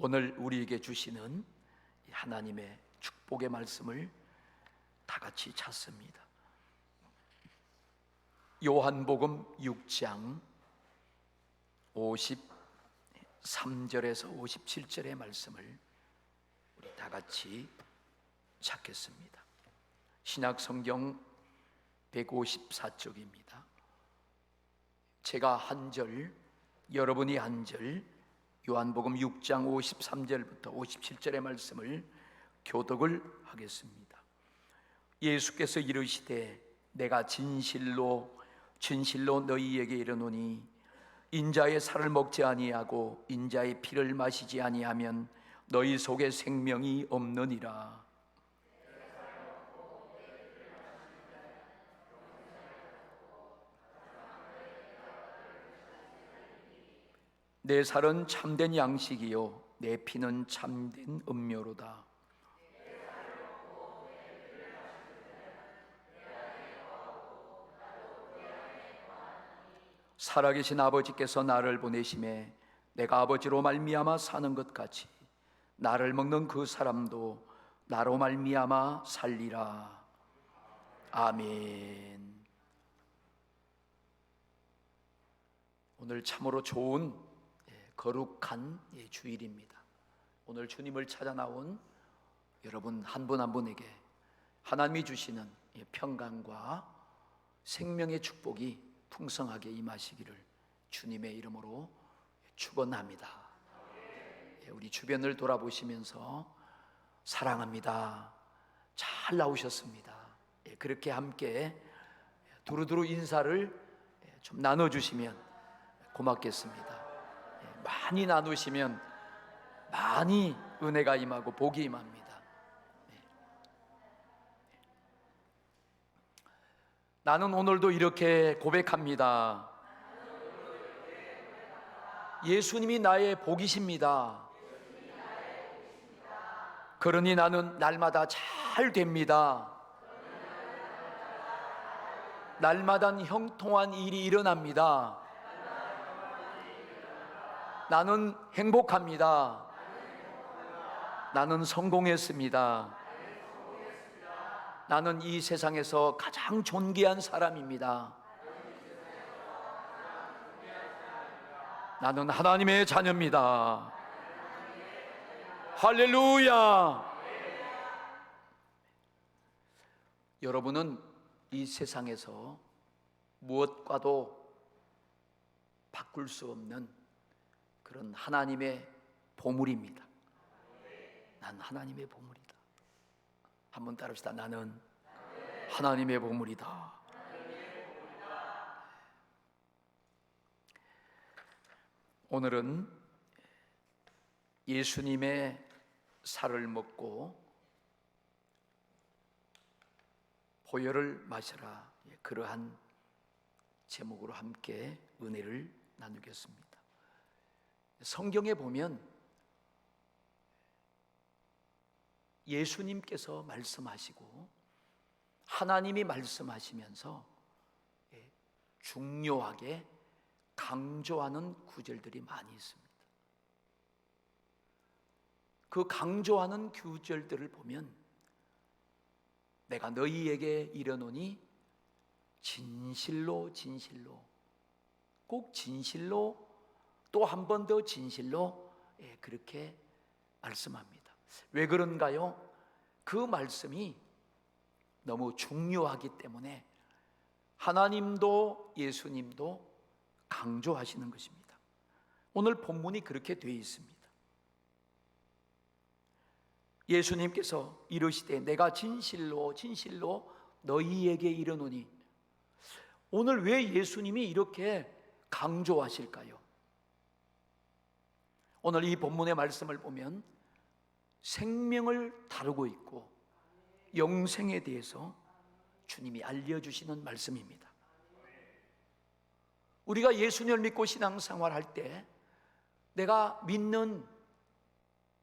오늘 우리에게 주시는 하나님의 축복의 말씀을 다 같이 찾습니다. 요한복음 6장 53절에서 57절의 말씀을 우리 다 같이 찾겠습니다. 신약성경 154쪽입니다. 제가 한 절, 여러분이 한 절, 요한복음 6장 53절부터 57절의 말씀을 교독을 하겠습니다. 예수께서 이르시되 내가 진실로 너희에게 이르노니 인자의 살을 먹지 아니하고 인자의 피를 마시지 아니하면 너희 속에 생명이 없느니라. 내 살은 참된 양식이요 내 피는 참된 음료로다. 살아계신 아버지께서 나를 보내심에 내가 아버지로 말미암아 사는 것 같이 나를 먹는 그 사람도 나로 말미암아 살리라. 아멘. 오늘 참으로 좋은 거룩한 주일입니다. 오늘 주님을 찾아 나온 여러분 한 분 한 분에게 하나님이 주시는 평강과 생명의 축복이 풍성하게 임하시기를 주님의 이름으로 축원합니다. 우리 주변을 돌아보시면서 사랑합니다, 잘 나오셨습니다, 그렇게 함께 두루두루 인사를 좀 나눠주시면 고맙겠습니다. 많이 나누시면 많이 은혜가 임하고 복이 임합니다. 나는 오늘도 이렇게 고백합니다. 예수님이 나의 복이십니다. 그러니 나는 날마다 잘 됩니다. 날마다 형통한 일이 일어납니다. 나는 행복합니다. 나는 성공했습니다. 나는 이 세상에서 가장 존귀한 사람입니다. 나는 하나님의 자녀입니다. 할렐루야. 여러분은 이 세상에서 무엇과도 바꿀 수 없는 그런 하나님의 보물입니다. 난 하나님의 보물이다. 한번 따라합시다. 나는 하나님의 보물이다. 오늘은 예수님의 살을 먹고 보혈을 마셔라, 그러한 제목으로 함께 은혜를 나누겠습니다. 성경에 보면 예수님께서 말씀하시고 하나님이 말씀하시면서 중요하게 강조하는 구절들이 많이 있습니다. 그 강조하는 구절들을 보면 내가 너희에게 이르노니 진실로 꼭 진실로 또 한 번 더 진실로 그렇게 말씀합니다. 왜 그런가요? 그 말씀이 너무 중요하기 때문에 하나님도 예수님도 강조하시는 것입니다. 오늘 본문이 그렇게 되어 있습니다. 예수님께서 이르시되 내가 진실로 너희에게 이르노니, 오늘 왜 예수님이 이렇게 강조하실까요? 오늘 이 본문의 말씀을 보면 생명을 다루고 있고 영생에 대해서 주님이 알려주시는 말씀입니다. 우리가 예수님을 믿고 신앙생활할 때 내가 믿는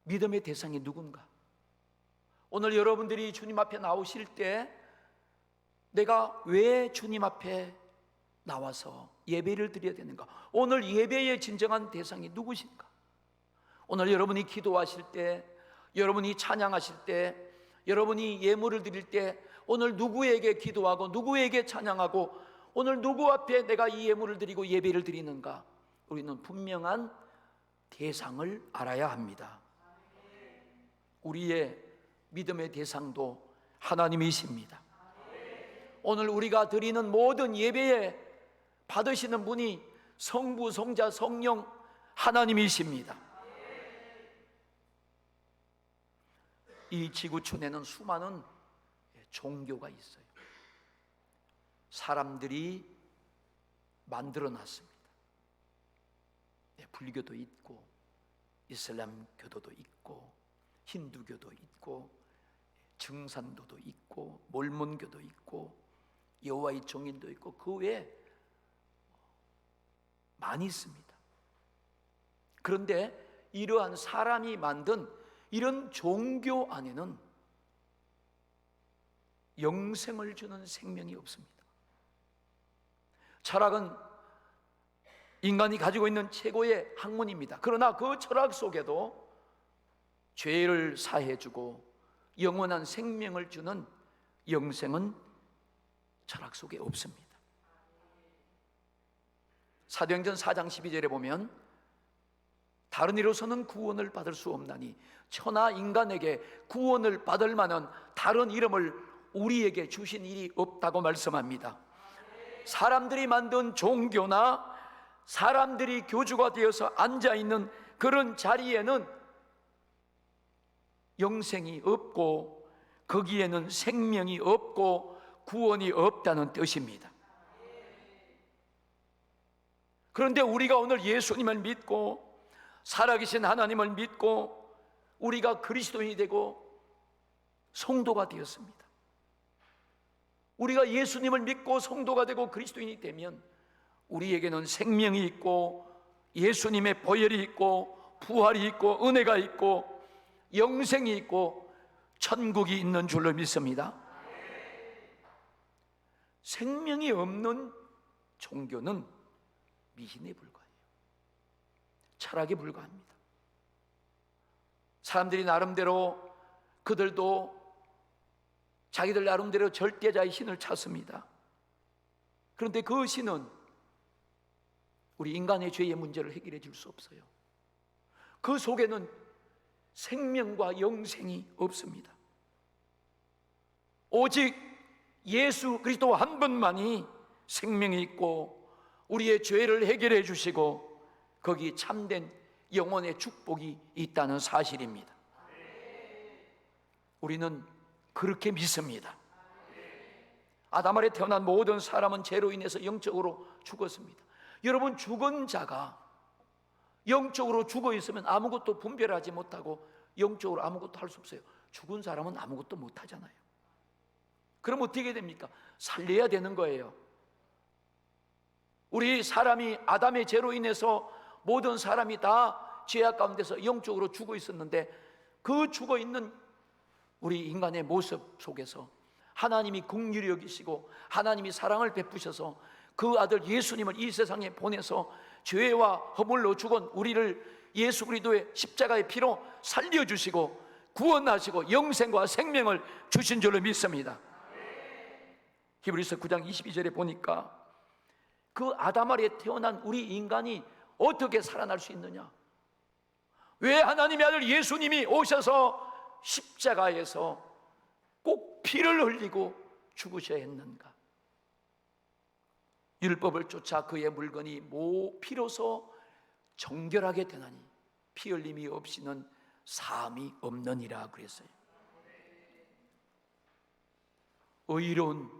믿음의 대상이 누군가? 오늘 여러분들이 주님 앞에 나오실 때 내가 왜 주님 앞에 나와서 예배를 드려야 되는가? 오늘 예배의 진정한 대상이 누구신가? 오늘 여러분이 기도하실 때, 여러분이 찬양하실 때, 여러분이 예물을 드릴 때, 오늘 누구에게 기도하고 누구에게 찬양하고 오늘 누구 앞에 내가 이 예물을 드리고 예배를 드리는가, 우리는 분명한 대상을 알아야 합니다. 우리의 믿음의 대상도 하나님이십니다. 오늘 우리가 드리는 모든 예배에 받으시는 분이 성부, 성자, 성령 하나님이십니다. 이 지구촌에는 수많은 종교가 있어요. 사람들이 만들어 놨습니다. 불교도 있고, 이슬람교도도 있고, 힌두교도 있고, 증산도도 있고, 몰몬교도 있고, 여호와의 증인도 있고, 그 외에 많이 있습니다. 그런데 이러한 사람이 만든 이런 종교 안에는 영생을 주는 생명이 없습니다. 철학은 인간이 가지고 있는 최고의 학문입니다. 그러나 그 철학 속에도 죄를 사해주고 영원한 생명을 주는 영생은 철학 속에 없습니다. 사도행전 4장 12절에 보면 다른 이로서는 구원을 받을 수 없나니 천하 인간에게 구원을 받을 만한 다른 이름을 우리에게 주신 일이 없다고 말씀합니다. 사람들이 만든 종교나 사람들이 교주가 되어서 앉아있는 그런 자리에는 영생이 없고 거기에는 생명이 없고 구원이 없다는 뜻입니다. 그런데 우리가 오늘 예수님을 믿고 살아계신 하나님을 믿고 우리가 그리스도인이 되고 성도가 되었습니다. 우리가 예수님을 믿고 성도가 되고 그리스도인이 되면 우리에게는 생명이 있고 예수님의 보혈이 있고 부활이 있고 은혜가 있고 영생이 있고 천국이 있는 줄로 믿습니다. 생명이 없는 종교는 미신에 불과해요. 철학에 불과합니다. 사람들이 나름대로 그들도 자기들 나름대로 절대자의 신을 찾습니다. 그런데 그 신은 우리 인간의 죄의 문제를 해결해 줄 수 없어요. 그 속에는 생명과 영생이 없습니다. 오직 예수 그리스도 한 분만이 생명이 있고 우리의 죄를 해결해 주시고 거기 참된 영혼의 축복이 있다는 사실입니다. 우리는 그렇게 믿습니다. 아담 아래 태어난 모든 사람은 죄로 인해서 영적으로 죽었습니다. 여러분, 죽은 자가 영적으로 죽어 있으면 아무것도 분별하지 못하고 영적으로 아무것도 할 수 없어요. 죽은 사람은 아무것도 못 하잖아요. 그럼 어떻게 됩니까? 살려야 되는 거예요. 우리 사람이 아담의 죄로 인해서 모든 사람이 다 죄악 가운데서 영적으로 죽어 있었는데 그 죽어 있는 우리 인간의 모습 속에서 하나님이 긍휼히 여기시고 하나님이 사랑을 베푸셔서 그 아들 예수님을 이 세상에 보내서 죄와 허물로 죽은 우리를 예수 그리스도의 십자가의 피로 살려주시고 구원하시고 영생과 생명을 주신 줄로 믿습니다. 히브리서 9장 22절에 보니까 그 아담 아래 태어난 우리 인간이 어떻게 살아날 수 있느냐? 왜 하나님의 아들 예수님이 오셔서 십자가에서 꼭 피를 흘리고 죽으셔야 했는가? 율법을 쫓아 그의 물건이 피로서 정결하게 되나니 피 흘림이 없이는 사함이 없느니라 그랬어요. 의로운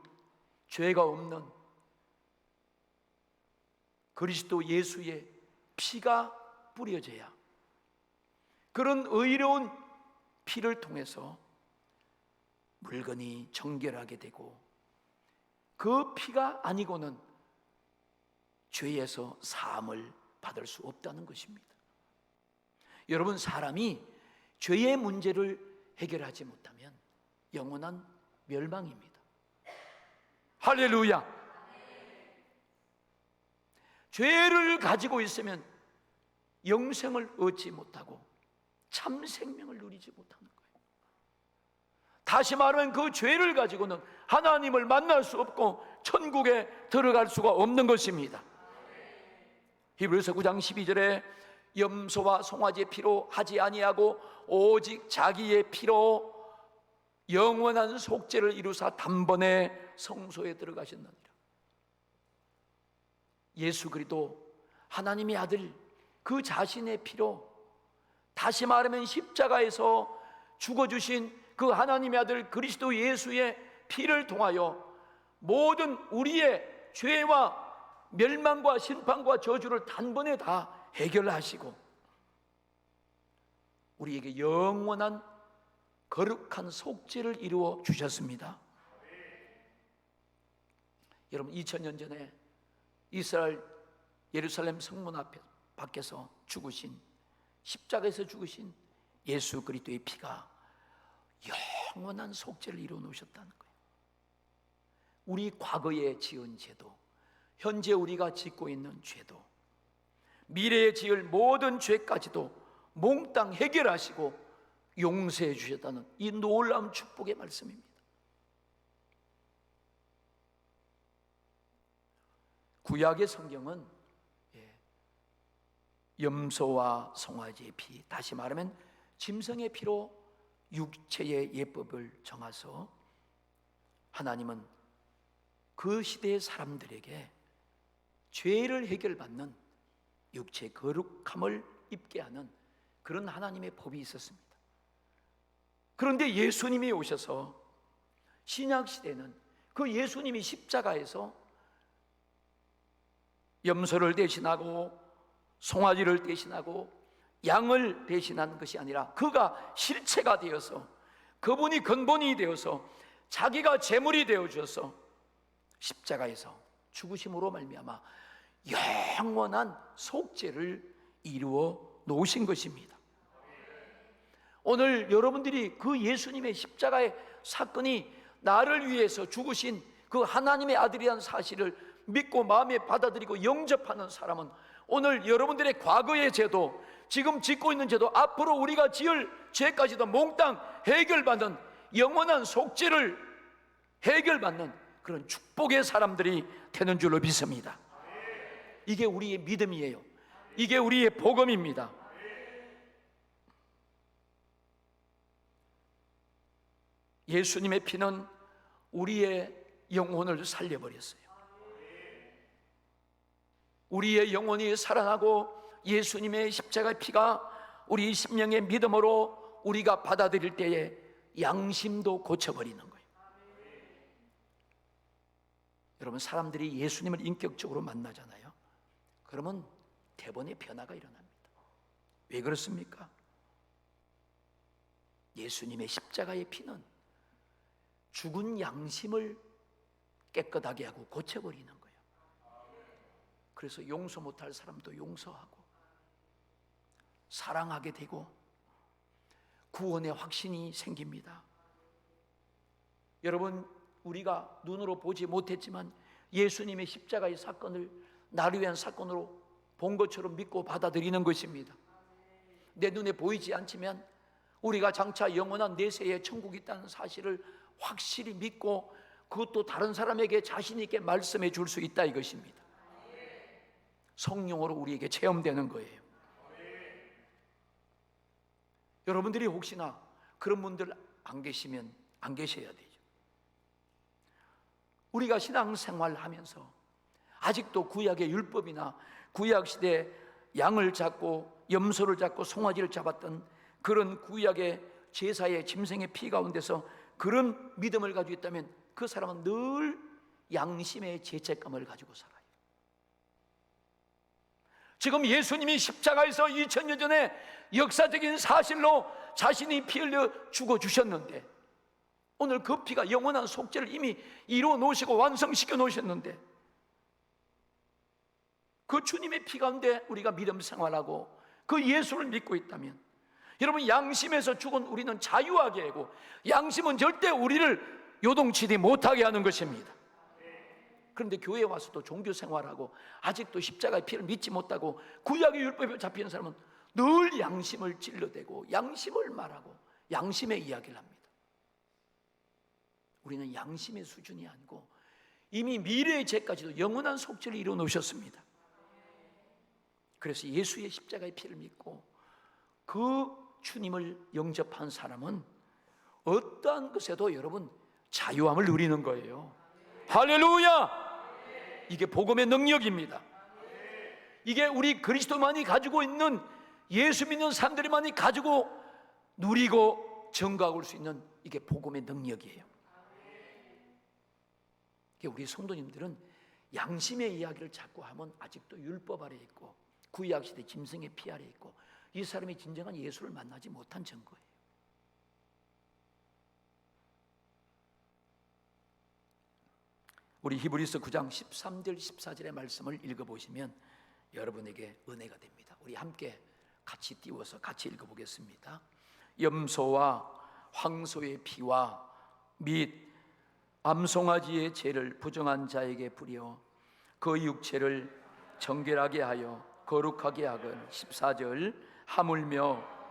죄가 없는 그리스도 예수의 피가 뿌려져야 그런 의로운 피를 통해서 물건이 정결하게 되고 그 피가 아니고는 죄에서 사함을 받을 수 없다는 것입니다. 여러분, 사람이 죄의 문제를 해결하지 못하면 영원한 멸망입니다. 할렐루야. 죄를 가지고 있으면 영생을 얻지 못하고 참 생명을 누리지 못하는 거예요. 다시 말하면 그 죄를 가지고는 하나님을 만날 수 없고 천국에 들어갈 수가 없는 것입니다. 히브리서 9장 12절에 염소와 송아지의 피로 하지 아니하고 오직 자기의 피로 영원한 속죄를 이루사 단번에 성소에 들어가셨느니라. 예수 그리스도 하나님의 아들 그 자신의 피로, 다시 말하면 십자가에서 죽어주신 그 하나님의 아들 그리스도 예수의 피를 통하여 모든 우리의 죄와 멸망과 심판과 저주를 단번에 다 해결하시고 우리에게 영원한 거룩한 속죄를 이루어 주셨습니다. 여러분, 2000년 전에 이스라엘 예루살렘 성문 밖에서 죽으신, 십자가에서 죽으신 예수 그리스도의 피가 영원한 속죄를 이루어 놓으셨다는 거예요. 우리 과거에 지은 죄도, 현재 우리가 짓고 있는 죄도, 미래에 지을 모든 죄까지도 몽땅 해결하시고 용서해 주셨다는 이 놀라운 축복의 말씀입니다. 구약의 성경은 염소와 송아지의 피, 다시 말하면 짐승의 피로 육체의 예법을 정하서 하나님은 그 시대의 사람들에게 죄를 해결받는 육체의 거룩함을 입게 하는 그런 하나님의 법이 있었습니다. 그런데 예수님이 오셔서 신약 시대는 그 예수님이 십자가에서 염소를 대신하고 송아지를 대신하고 양을 대신한 것이 아니라 그가 실체가 되어서, 그분이 근본이 되어서 자기가 제물이 되어 주셔서 십자가에서 죽으심으로 말미암아 영원한 속죄를 이루어 놓으신 것입니다. 오늘 여러분들이 그 예수님의 십자가의 사건이 나를 위해서 죽으신 그 하나님의 아들이라는 사실을 믿고 마음에 받아들이고 영접하는 사람은 오늘 여러분들의 과거의 죄도, 지금 짓고 있는 죄도, 앞으로 우리가 지을 죄까지도 몽땅 해결받는 영원한 속죄를 해결받는 그런 축복의 사람들이 되는 줄로 믿습니다. 이게 우리의 믿음이에요. 이게 우리의 복음입니다. 예수님의 피는 우리의 영혼을 살려버렸어요. 우리의 영혼이 살아나고 예수님의 십자가의 피가 우리 심령의 믿음으로 우리가 받아들일 때에 양심도 고쳐버리는 거예요. 여러분, 사람들이 예수님을 인격적으로 만나잖아요. 그러면 대번에 변화가 일어납니다. 왜 그렇습니까? 예수님의 십자가의 피는 죽은 양심을 깨끗하게 하고 고쳐버리는 거예요. 그래서 용서 못할 사람도 용서하고 사랑하게 되고 구원의 확신이 생깁니다. 여러분, 우리가 눈으로 보지 못했지만 예수님의 십자가의 사건을 나를 위한 사건으로 본 것처럼 믿고 받아들이는 것입니다. 내 눈에 보이지 않지만 우리가 장차 영원한 내세에 천국이 있다는 사실을 확실히 믿고 그것도 다른 사람에게 자신 있게 말씀해 줄 수 있다, 이것입니다. 성령으로 우리에게 체험되는 거예요. 여러분들이 혹시나 그런 분들 안 계시면 안 계셔야 되죠. 우리가 신앙생활 하면서 아직도 구약의 율법이나 구약시대 양을 잡고 염소를 잡고 송아지를 잡았던 그런 구약의 제사의 짐승의 피 가운데서 그런 믿음을 가지고 있다면 그 사람은 늘 양심의 죄책감을 가지고 살아요. 지금 예수님이 십자가에서 2000년 전에 역사적인 사실로 자신이 피 흘려 죽어주셨는데, 오늘 그 피가 영원한 속죄를 이미 이루어 놓으시고 완성시켜 놓으셨는데, 그 주님의 피 가운데 우리가 믿음 생활하고 그 예수를 믿고 있다면, 여러분, 양심에서 죽은 우리는 자유하게 하고 양심은 절대 우리를 요동치지 못하게 하는 것입니다. 그런데 교회에 와서도 종교 생활하고 아직도 십자가의 피를 믿지 못하고 구약의 율법에 잡히는 사람은 늘 양심을 찔러대고 양심을 말하고 양심의 이야기를 합니다. 우리는 양심의 수준이 아니고 이미 미래의 죄까지도 영원한 속죄를 이루어 놓으셨습니다. 그래서 예수의 십자가의 피를 믿고 그 주님을 영접한 사람은 어떠한 것에도 여러분 자유함을 누리는 거예요. 할렐루야! 이게 복음의 능력입니다. 이게 우리 그리스도만이 가지고 있는, 예수 믿는 사람들이만이 가지고 누리고 증거하고 올 수 있는 이게 복음의 능력이에요. 우리 성도님들은 양심의 이야기를 자꾸 하면 아직도 율법 아래 있고 구약시대 짐승의 피 아래 있고 이 사람이 진정한 예수를 만나지 못한 증거예요. 우리 히브리서 9장 13절 14절의 말씀을 읽어보시면 여러분에게 은혜가 됩니다. 우리 함께 같이 띄워서 같이 읽어보겠습니다. 염소와 황소의 피와 및 암송아지의 죄를 부정한 자에게 뿌려 그 육체를 정결하게 하여 거룩하게 하건 14절 하물며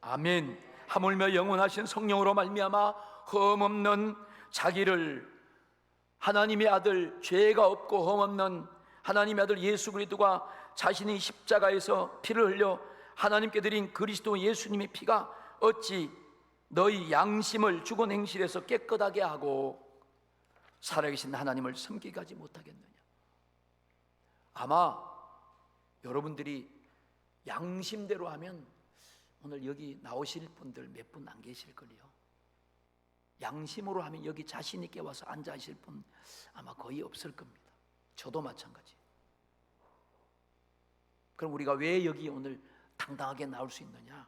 아멘. 하물며 영원하신 성령으로 말미암아 흠없는 자기를 하나님의 아들, 죄가 없고 흠없는 하나님의 아들 예수 그리스도가 자신이 십자가에서 피를 흘려 하나님께 드린 그리스도 예수님의 피가 어찌 너희 양심을 죽은 행실에서 깨끗하게 하고 살아계신 하나님을 섬기게 하지 못하겠느냐. 아마 여러분들이 양심대로 하면 오늘 여기 나오실 분들 몇 분 안 계실걸요. 양심으로 하면 여기 자신 있게 와서 앉아 있을 분 아마 거의 없을 겁니다. 저도 마찬가지. 그럼 우리가 왜 여기 오늘 당당하게 나올 수 있느냐?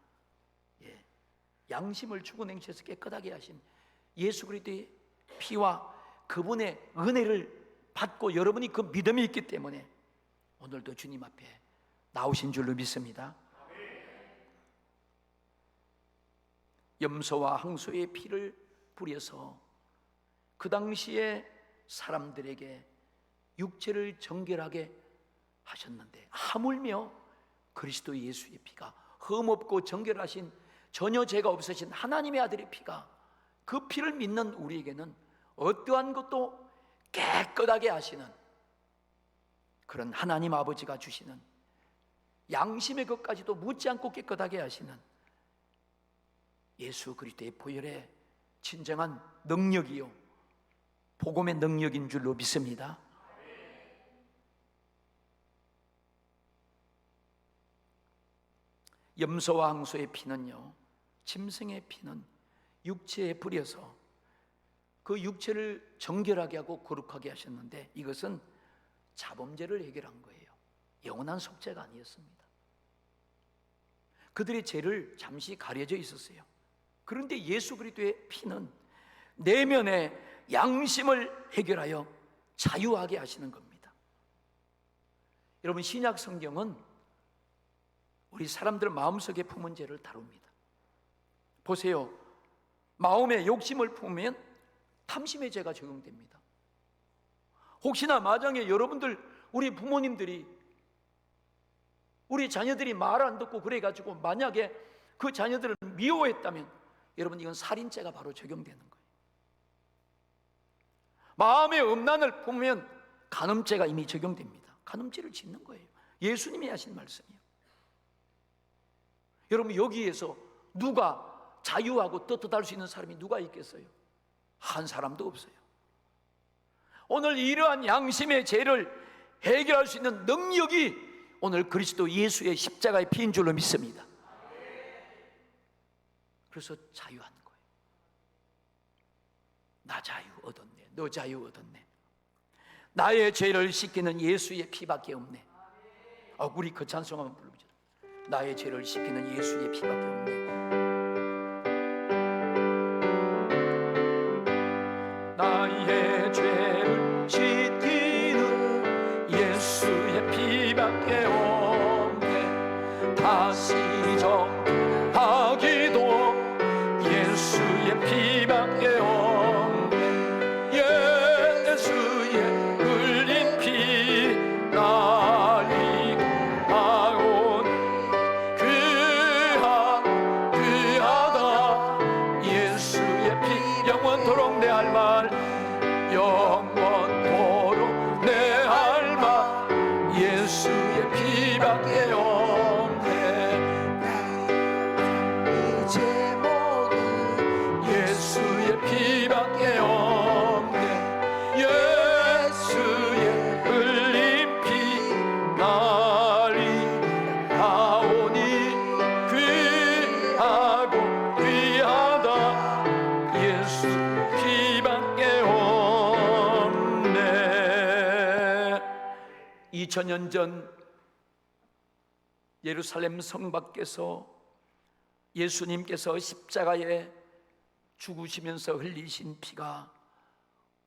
양심을 죽은 행실에서 깨끗하게 하신 예수 그리스도의 피와 그분의 은혜를 받고 여러분이 그 믿음이 있기 때문에 오늘도 주님 앞에 나오신 줄로 믿습니다. 염소와 황소의 피를 뿌려서 그 당시에 사람들에게 육체를 정결하게 하셨는데 하물며 그리스도 예수의 피가 흠없고 정결하신 전혀 죄가 없으신 하나님의 아들의 피가 그 피를 믿는 우리에게는 어떠한 것도 깨끗하게 하시는 그런 하나님 아버지가 주시는 양심의 것까지도 묻지 않고 깨끗하게 하시는 예수 그리스도의 보혈의 진정한 능력이요 복음의 능력인 줄로 믿습니다. 염소와 황소의 피는요, 짐승의 피는 육체에 뿌려서 그 육체를 정결하게 하고 거룩하게 하셨는데 이것은 자범죄를 해결한 거예요. 영원한 속죄가 아니었습니다. 그들의 죄를 잠시 가려져 있었어요. 그런데 예수 그리스도의 피는 내면의 양심을 해결하여 자유하게 하시는 겁니다. 여러분, 신약 성경은 우리 사람들 마음속에 품은 죄를 다룹니다. 보세요. 마음에 욕심을 품으면 탐심의 죄가 적용됩니다. 혹시나 마장에 여러분들, 우리 부모님들이 우리 자녀들이 말 안 듣고 그래가지고 만약에 그 자녀들을 미워했다면 여러분 이건 살인죄가 바로 적용되는 거예요. 마음의 음란을 품으면 간음죄가 이미 적용됩니다. 간음죄를 짓는 거예요. 예수님이 하신 말씀이에요. 여러분 여기에서 누가 자유하고 떳떳할 수 있는 사람이 누가 있겠어요? 한 사람도 없어요. 오늘 이러한 양심의 죄를 해결할 수 있는 능력이 오늘 그리스도 예수의 십자가의 피인 줄로 믿습니다. 그래서 자유한 거예요. 나 자유 얻었네, 너 자유 얻었네. 나의 죄를 씻기는 예수의 피밖에 없네. 우리 그 찬송 한번 불러보죠. 나의 죄를 씻기는 예수의 피밖에 없네. 나의 죄를 씻기는 예수의 피밖에 없네. 다 2000년 전 예루살렘 성 밖에서 예수님께서 십자가에 죽으시면서 흘리신 피가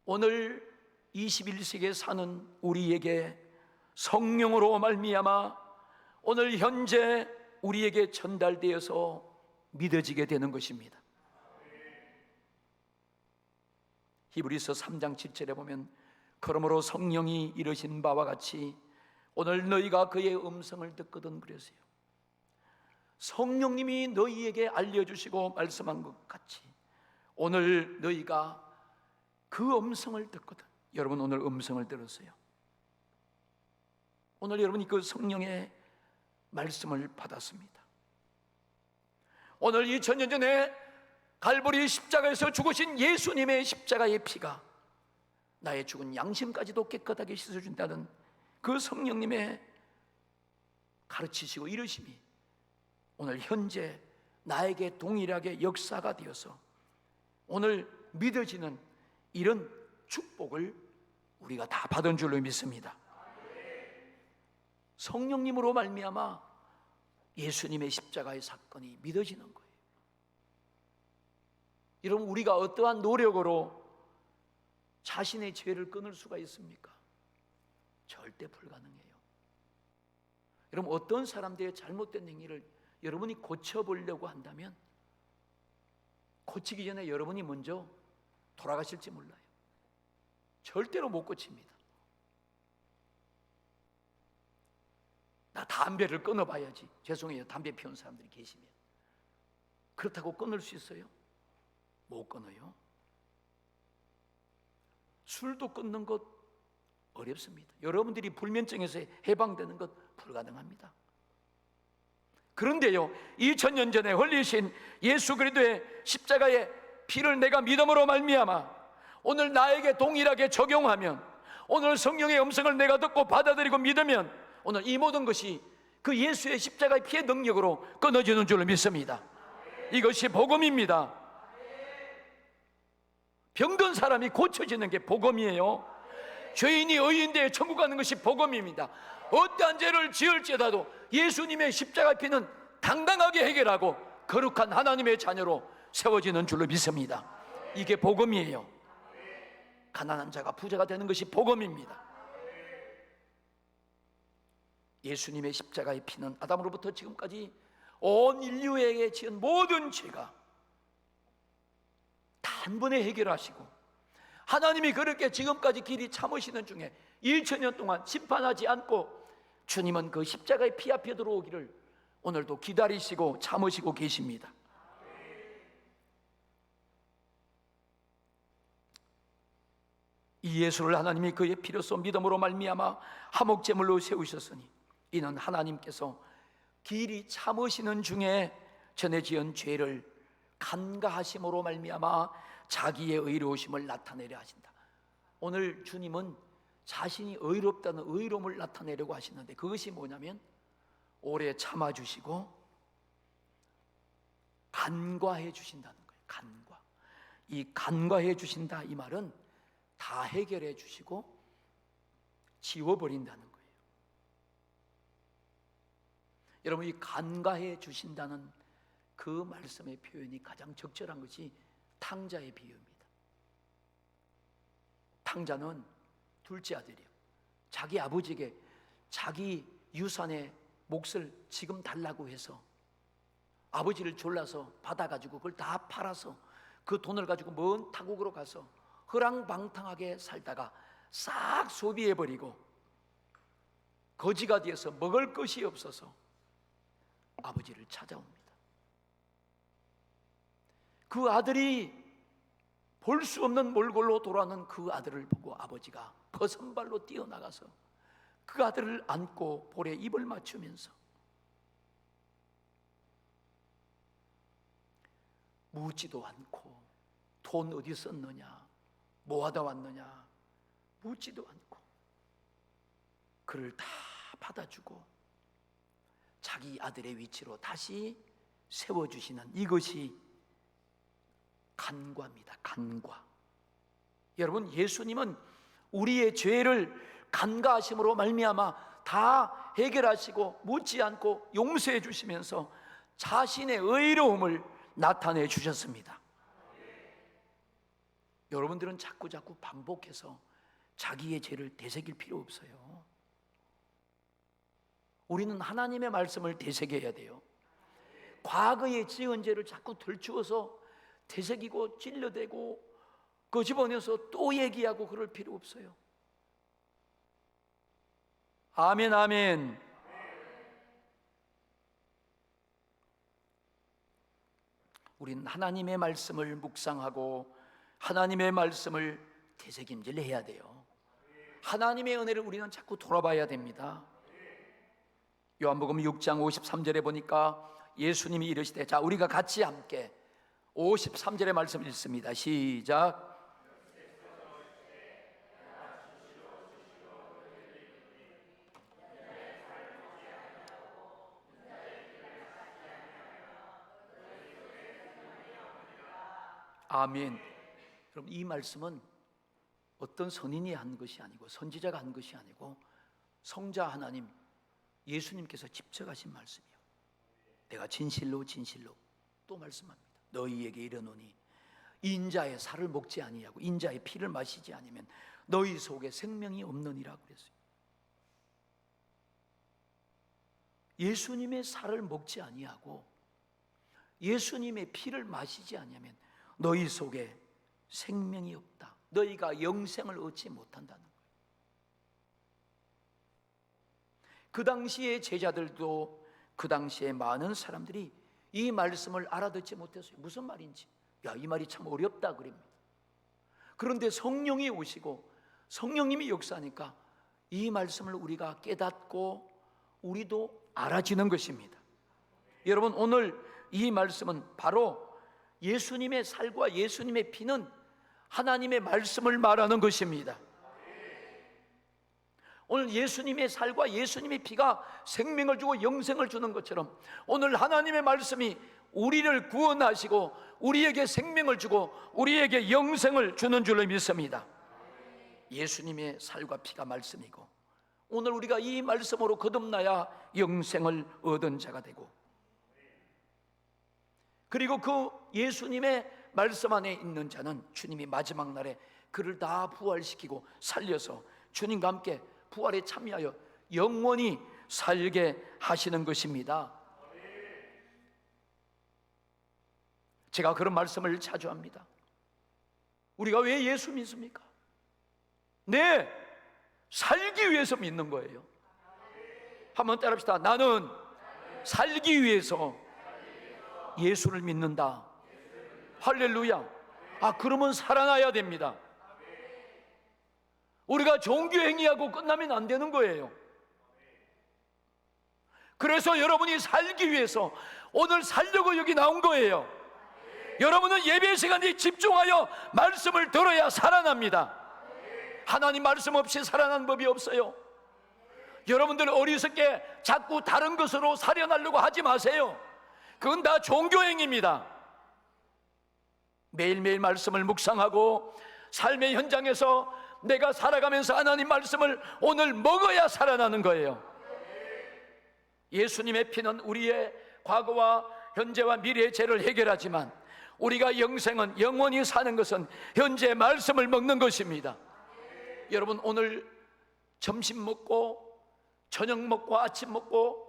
오늘 21세기에 사는 우리에게 성령으로 말미암아 오늘 현재 우리에게 전달되어서 믿어지게 되는 것입니다. 히브리서 3장 7절에 보면 그러므로 성령이 이르신 바와 같이 오늘 너희가 그의 음성을 듣거든 그랬어요. 성령님이 너희에게 알려주시고 말씀한 것 같이 오늘 너희가 그 음성을 듣거든. 여러분 오늘 음성을 들었어요. 오늘 여러분이 그 성령의 말씀을 받았습니다. 오늘 2000년 전에 갈보리 십자가에서 죽으신 예수님의 십자가의 피가 나의 죽은 양심까지도 깨끗하게 씻어준다는 그 성령님의 가르치시고 이르심이 오늘 현재 나에게 동일하게 역사가 되어서 오늘 믿어지는 이런 축복을 우리가 다 받은 줄로 믿습니다. 성령님으로 말미암아 예수님의 십자가의 사건이 믿어지는 거예요. 여러분 우리가 어떠한 노력으로 자신의 죄를 끊을 수가 있습니까? 절대 불가능해요. 여러분 어떤 사람들의 잘못된 행위를 여러분이 고쳐보려고 한다면 고치기 전에 여러분이 먼저 돌아가실지 몰라요. 절대로 못 고칩니다. 나 담배를 끊어봐야지. 죄송해요. 담배 피우는 사람들이 계시면 그렇다고 끊을 수 있어요? 못 끊어요. 술도 끊는 것 어렵습니다. 여러분들이 불면증에서 해방되는 것 불가능합니다. 그런데요 2000년 전에 흘리신 예수 그리스도의 십자가의 피를 내가 믿음으로 말미암아 오늘 나에게 동일하게 적용하면 오늘 성령의 음성을 내가 듣고 받아들이고 믿으면 오늘 이 모든 것이 그 예수의 십자가의 피의 능력으로 끊어지는 줄로 믿습니다. 이것이 복음입니다. 병든 사람이 고쳐지는 게 복음이에요. 죄인이 의인되어 천국 가는 것이 복음입니다. 어떠한 죄를 지을지라도 예수님의 십자가 피는 당당하게 해결하고 거룩한 하나님의 자녀로 세워지는 줄로 믿습니다. 이게 복음이에요. 가난한 자가 부자가 되는 것이 복음입니다. 예수님의 십자가의 피는 아담으로부터 지금까지 온 인류에게 지은 모든 죄가 단번에 해결하시고 하나님이 그렇게 지금까지 길이 참으시는 중에 2000년 동안 심판하지 않고 주님은 그 십자가의 피 앞에 들어오기를 오늘도 기다리시고 참으시고 계십니다. 이 예수를 하나님이 그의 피로써 믿음으로 말미암아 화목제물로 세우셨으니 이는 하나님께서 길이 참으시는 중에 전에 지은 죄를 간과하심으로 말미암아 자기의 의로우심을 나타내려 하신다. 오늘 주님은 자신이 의롭다는 의로움을 나타내려고 하시는데 그것이 뭐냐면 오래 참아주시고 간과해 주신다는 거예요. 간과. 이 간과해 주신다 이 말은 다 해결해 주시고 지워버린다는 거예요. 여러분 이 간과해 주신다는 그 말씀의 표현이 가장 적절한 것이 탕자의 비유입니다. 탕자는 둘째 아들이에요. 자기 아버지에게 자기 유산의 몫을 지금 달라고 해서 아버지를 졸라서 받아가지고 그걸 다 팔아서 그 돈을 가지고 먼 타국으로 가서 허랑방탕하게 살다가 싹 소비해버리고 거지가 되어서 먹을 것이 없어서 아버지를 찾아옵니다. 그 아들이 볼 수 없는 몰골로 돌아오는 그 아들을 보고 아버지가 거선발로 뛰어나가서 그 아들을 안고 볼에 입을 맞추면서 묻지도 않고 돈 어디 썼느냐 뭐 하다 왔느냐 묻지도 않고 그를 다 받아주고 자기 아들의 위치로 다시 세워주시는 이것이 간과입니다. 간과. 여러분 예수님은 우리의 죄를 간과하심으로 말미암아 다 해결하시고 묻지 않고 용서해 주시면서 자신의 의로움을 나타내 주셨습니다. 여러분들은 자꾸 반복해서 자기의 죄를 되새길 필요 없어요. 우리는 하나님의 말씀을 되새겨야 돼요. 과거에 지은 죄를 자꾸 들추어서 되새기고 찔러대고 끄집어내서 또 얘기하고 그럴 필요 없어요. 아멘, 아멘. 우리는 하나님의 말씀을 묵상하고 하나님의 말씀을 되새김질해야 돼요. 하나님의 은혜를 우리는 자꾸 돌아봐야 됩니다. 요한복음 6장 53절에 보니까 예수님이 이르시되, 자, 우리가 같이 함께 53절의 말씀 읽습니다. 시작. 아멘. 그럼 이 말씀은 어떤 선인이 한 것이 아니고 선지자가 한 것이 아니고 성자 하나님 예수님께서 직접 하신 말씀이요. 내가 진실로 또 말씀합니다. 너희에게 이르노니 인자의 살을 먹지 아니하고 인자의 피를 마시지 아니면 너희 속에 생명이 없느니라 그랬어요. 예수님의 살을 먹지 아니하고 예수님의 피를 마시지 아니하면 너희 속에 생명이 없다. 너희가 영생을 얻지 못한다는 거예요. 그 당시의 제자들도 그 당시에 많은 사람들이 이 말씀을 알아듣지 못했어요. 무슨 말인지, 야, 이 말이 참 어렵다 그럽니다. 그런데 성령이 오시고 성령님이 역사하니까 이 말씀을 우리가 깨닫고 우리도 알아지는 것입니다. 여러분, 오늘 이 말씀은 바로 예수님의 살과 예수님의 피는 하나님의 말씀을 말하는 것입니다. 오늘 예수님의 살과 예수님의 피가 생명을 주고 영생을 주는 것처럼 오늘 하나님의 말씀이 우리를 구원하시고 우리에게 생명을 주고 우리에게 영생을 주는 줄로 믿습니다. 예수님의 살과 피가 말씀이고 오늘 우리가 이 말씀으로 거듭나야 영생을 얻은 자가 되고, 그리고 그 예수님의 말씀 안에 있는 자는 주님이 마지막 날에 그를 다 부활시키고 살려서 주님과 함께 부활에 참여하여 영원히 살게 하시는 것입니다. 제가 그런 말씀을 자주 합니다. 우리가 왜 예수 믿습니까? 네, 살기 위해서 믿는 거예요. 한번 따라합시다. 나는 살기 위해서 예수를 믿는다. 할렐루야. 그러면 살아나야 됩니다. 우리가 종교행위하고 끝나면 안 되는 거예요. 그래서 여러분이 살기 위해서 오늘 살려고 여기 나온 거예요. 여러분은 예배 시간에 집중하여 말씀을 들어야 살아납니다. 하나님 말씀 없이 살아나는 법이 없어요. 여러분들 어리석게 자꾸 다른 것으로 살아나려고 하지 마세요. 그건 다 종교행위입니다. 매일매일 말씀을 묵상하고 삶의 현장에서 내가 살아가면서 하나님 말씀을 오늘 먹어야 살아나는 거예요. 예수님의 피는 우리의 과거와 현재와 미래의 죄를 해결하지만 우리가 영생은 영원히 사는 것은 현재 말씀을 먹는 것입니다. 여러분, 오늘 점심 먹고 저녁 먹고 아침 먹고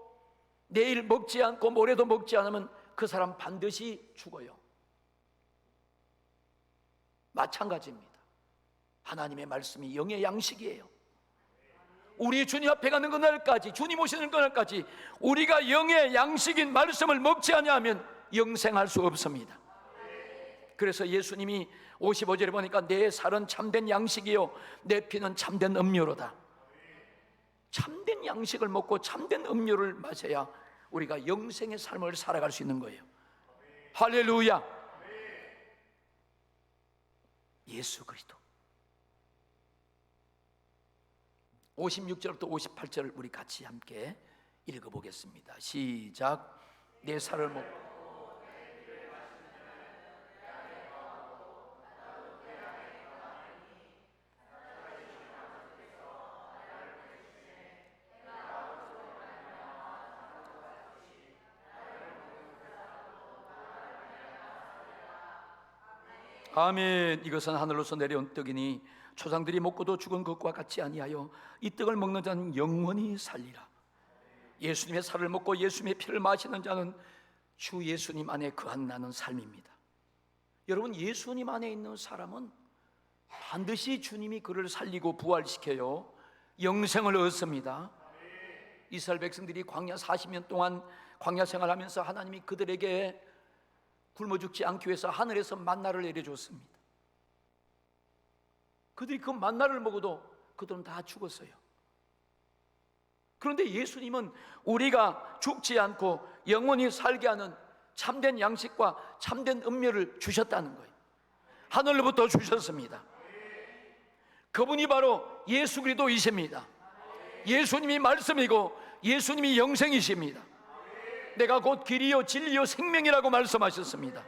내일 먹지 않고 모레도 먹지 않으면 그 사람 반드시 죽어요. 마찬가지입니다. 하나님의 말씀이 영의 양식이에요. 우리 주님 앞에 가는 그날까지, 주님 오시는 그날까지 우리가 영의 양식인 말씀을 먹지 않으면 영생할 수 없습니다. 그래서 예수님이 55절에 보니까 내 살은 참된 양식이요 내 피는 참된 음료로다. 참된 양식을 먹고 참된 음료를 마셔야 우리가 영생의 삶을 살아갈 수 있는 거예요. 할렐루야. 예수 그리스도. 56절부터 58절을 우리 같이 함께 읽어보겠습니다. 시작. 내 살을 먹고 아멘. 이것은 하늘로서 내려온 떡이니 조상들이 먹고도 죽은 것과 같이 아니하여 이 떡을 먹는 자는 영원히 살리라. 예수님의 살을 먹고 예수님의 피를 마시는 자는 주 예수님 안에 거한다는 삶입니다. 여러분, 예수님 안에 있는 사람은 반드시 주님이 그를 살리고 부활시켜요 영생을 얻습니다. 이스라엘 백성들이 광야 40년 동안 광야 생활하면서 하나님이 그들에게 굶어 죽지 않기 위해서 하늘에서 만나를 내려줬습니다. 그들이 그 만나를 먹어도 그들은 다 죽었어요. 그런데 예수님은 우리가 죽지 않고 영원히 살게 하는 참된 양식과 참된 음료를 주셨다는 거예요. 하늘로부터 주셨습니다. 그분이 바로 예수 그리스도이십니다. 예수님이 말씀이고 예수님이 영생이십니다. 내가 곧 길이요 진리요 생명이라고 말씀하셨습니다.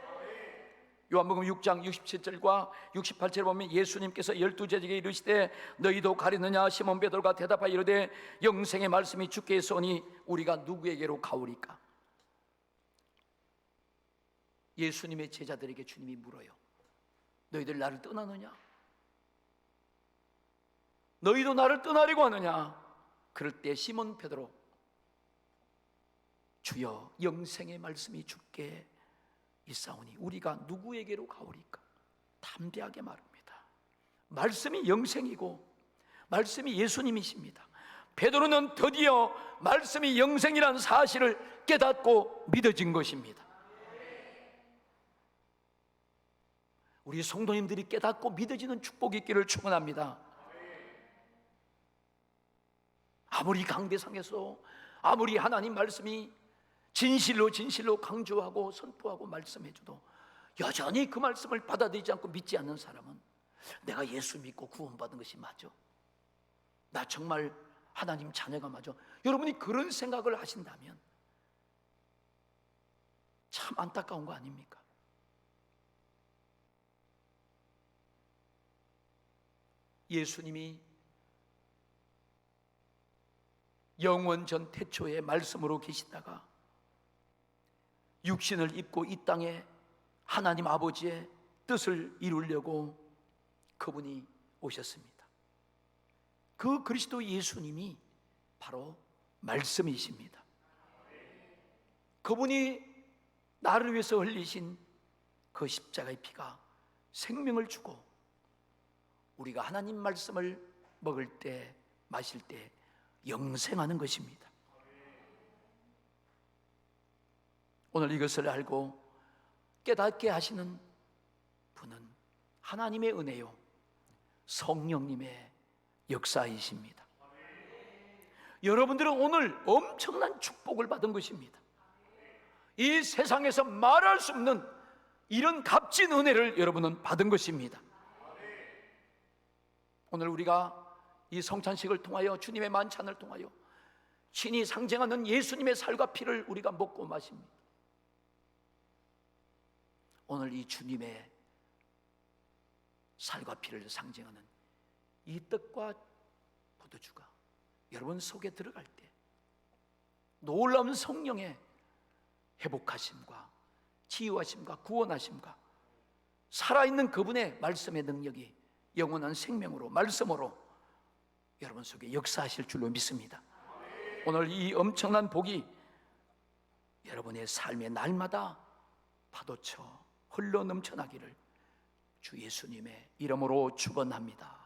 요한복음 6장 67절과 68절에 보면 예수님께서 12제자에게 이르시되 너희도 가리느냐 시몬 베드로가 대답하여 이르되 영생의 말씀이 주께 있으니 우리가 누구에게로 가오리까. 예수님의 제자들에게 주님이 물어요. 너희들 나를 떠나느냐? 너희도 나를 떠나려고 하느냐? 그럴 때 시몬 베드로 주여 영생의 말씀이 주께 있사오니 우리가 누구에게로 가오리까? 담대하게 말합니다. 말씀이 영생이고 말씀이 예수님이십니다. 베드로는 드디어 말씀이 영생이라는 사실을 깨닫고 믿어진 것입니다. 우리 성도님들이 깨닫고 믿어지는 축복이 있기를 축원합니다. 아무리 강대상에서 아무리 하나님 말씀이 진실로 강조하고 선포하고 말씀해줘도 여전히 그 말씀을 받아들이지 않고 믿지 않는 사람은 내가 예수 믿고 구원받은 것이 맞아? 나 정말 하나님 자녀가 맞아? 여러분이 그런 생각을 하신다면 참 안타까운 거 아닙니까? 예수님이 영원 전 태초의 말씀으로 계시다가 육신을 입고 이 땅에 하나님 아버지의 뜻을 이루려고 그분이 오셨습니다. 그 그리스도 예수님이 바로 말씀이십니다. 그분이 나를 위해서 흘리신 그 십자가의 피가 생명을 주고 우리가 하나님 말씀을 먹을 때 마실 때 영생하는 것입니다. 오늘 이것을 알고 깨닫게 하시는 분은 하나님의 은혜요 성령님의 역사이십니다. 여러분들은 오늘 엄청난 축복을 받은 것입니다. 이 세상에서 말할 수 없는 이런 값진 은혜를 여러분은 받은 것입니다. 오늘 우리가 이 성찬식을 통하여 주님의 만찬을 통하여 신이 상징하는 예수님의 살과 피를 우리가 먹고 마십니다. 오늘 이 주님의 살과 피를 상징하는 이 떡과 포도주가 여러분 속에 들어갈 때 놀라운 성령의 회복하심과 치유하심과 구원하심과 살아있는 그분의 말씀의 능력이 영원한 생명으로 말씀으로 여러분 속에 역사하실 줄로 믿습니다. 오늘 이 엄청난 복이 여러분의 삶의 날마다 파도쳐 흘러 넘쳐나기를 주 예수님의 이름으로 축원합니다.